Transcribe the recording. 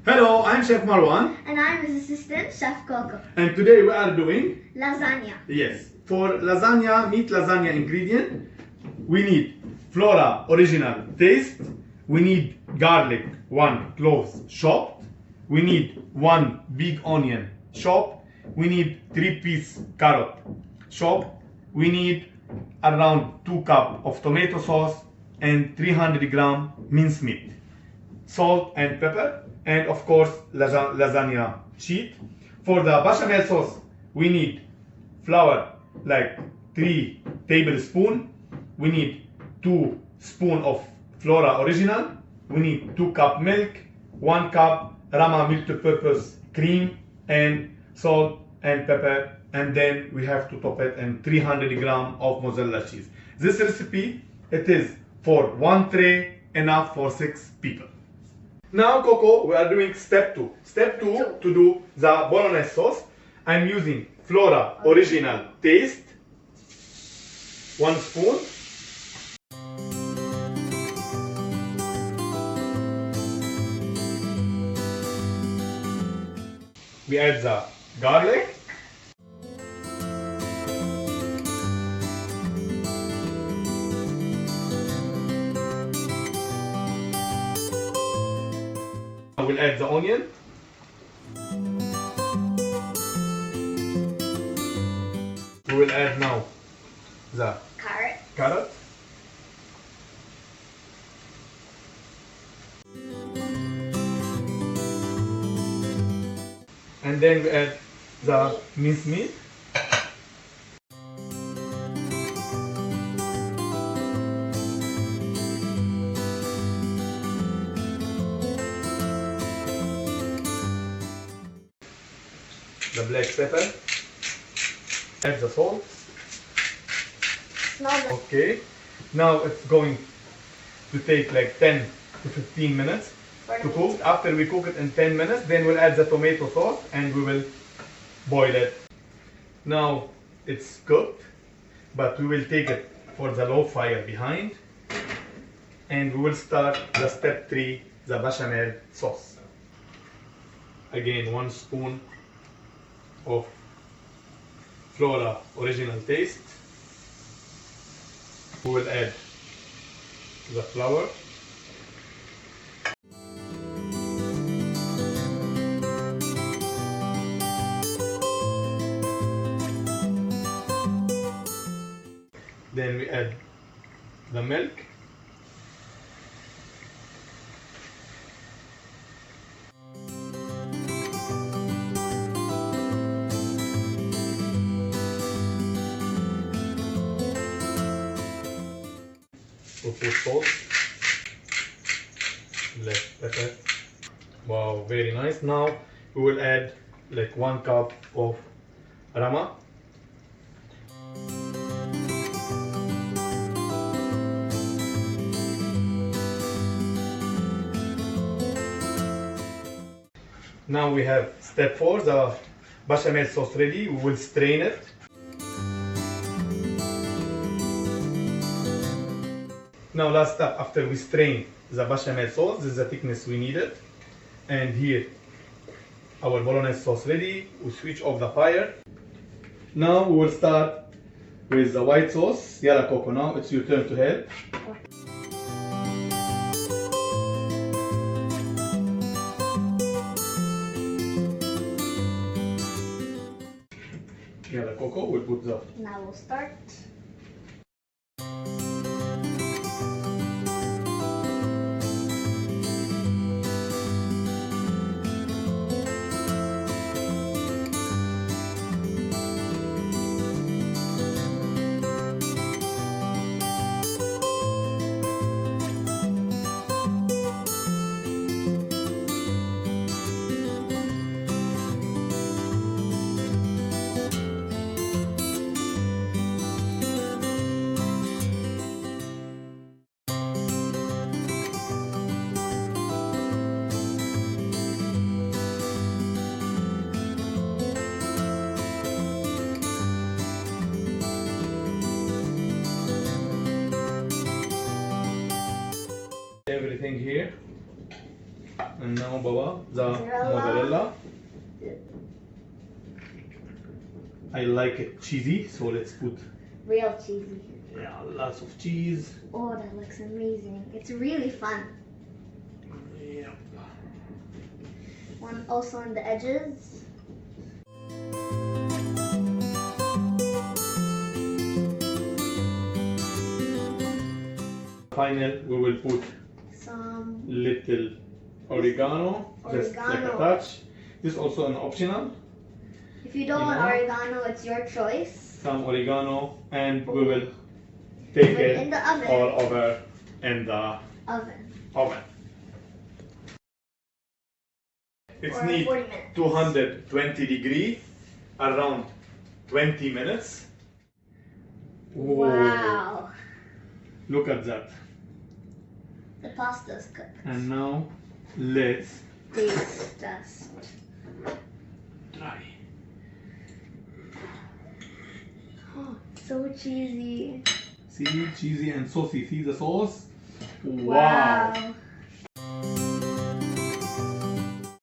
Hello, I'm Chef Marwan. And I'm his assistant, Chef Coco. And today we are doing Lasagna. yes. For lasagna, meat lasagna ingredient, we need Flora original taste. We need garlic, 1 cloves chopped. We need 1 big onion chopped. We need 3-piece carrot chopped. We need around 2 cups of tomato sauce and 300 gram mincemeat, salt and pepper, and of course lasagna sheet. For the bechamel sauce, we need flour like 3 tablespoons. We need 2 spoons of Flora original. We need 2 cup milk, 1 cup Rama multi-purpose cream, and salt and pepper. And then we have to top it in 300 gram of mozzarella cheese. This recipe, it is for 1 tray, enough for 6 people. Now, Coco, we are doing step 2. Step 2, to do the bolognese sauce, I'm using Flora original taste, 1 spoon. We add the garlic. We'll add the onion. We will add now the carrot. And then we add the minced meat. The black pepper. Add the salt. Okay. Now it's going to take like 10 to 15 minutes to cook. After we cook it in 10 minutes, then we'll add the tomato sauce and we will boil it. Now it's cooked, but we will take it for the low fire behind, and we will start the step 3, the bechamel sauce. Again, 1 spoon of Flora original taste. We will add the flour. Then we add the milk. We put salt, black pepper. Wow, very nice. Now we will add like 1 cup of Rama. Now we have step 4, the bechamel sauce ready. We will strain it. Now last step, after we strain the bechamel sauce, this is the thickness we needed. And here, our bolognese sauce ready. We switch off the fire. Now we will start with the white sauce. Yalla Coco, now it's your turn to help. Yalla Coco, we'll put the... Now we'll start. Everything here. And now, Baba, the Mozzarella. mozzarella. I like it cheesy, so let's put Real cheesy. lots of cheese. Oh, that looks amazing. It's really fun. Yep. One also on the edges. Final, we will put Some little oregano, just like a Oregano. touch. This is also an optional. If you don't want oregano, it's your choice. Some oregano, and we will take Put it it in the oven. all over in the Oven. oven. It's For need 40 minutes. 220 degree, around 20 minutes. Whoa. Wow. Look at that. The pasta's cooked. And now let's Taste test. try. Oh, so cheesy. See, cheesy and saucy. See the sauce? Wow.